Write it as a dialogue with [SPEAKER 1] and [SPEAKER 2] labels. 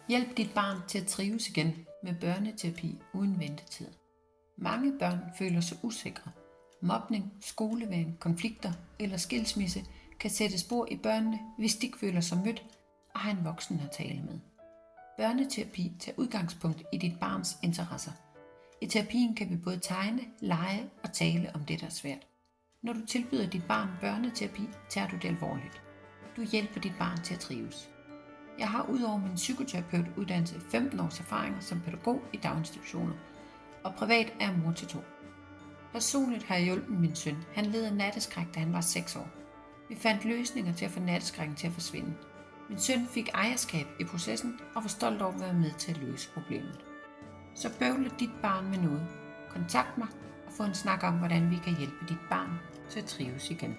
[SPEAKER 1] Hjælp dit barn til at trives igen med børneterapi uden ventetid. Mange børn føler sig usikre. Mobning, skolevægring, konflikter eller skilsmisse kan sætte spor i børnene, hvis de ikke føler sig mødt og har en voksen at tale med. Børneterapi tager udgangspunkt i dit barns interesser. I terapien kan vi både tegne, lege og tale om det, der er svært. Når du tilbyder dit barn børneterapi, tager du det alvorligt. Du hjælper dit barn til at trives. Jeg har udover min psykoterapeutuddannelse 15 års erfaring som pædagog i daginstitutioner, og privat er jeg mor til 2. Personligt har jeg hjulpet min søn. Han led af natteskræk, da han var 6 år. Vi fandt løsninger til at få natteskrækken til at forsvinde. Min søn fik ejerskab i processen og var stolt over at være med til at løse problemet. Så bøvler dit barn med noget. Kontakt mig og få en snak om, hvordan vi kan hjælpe dit barn til at trives igen.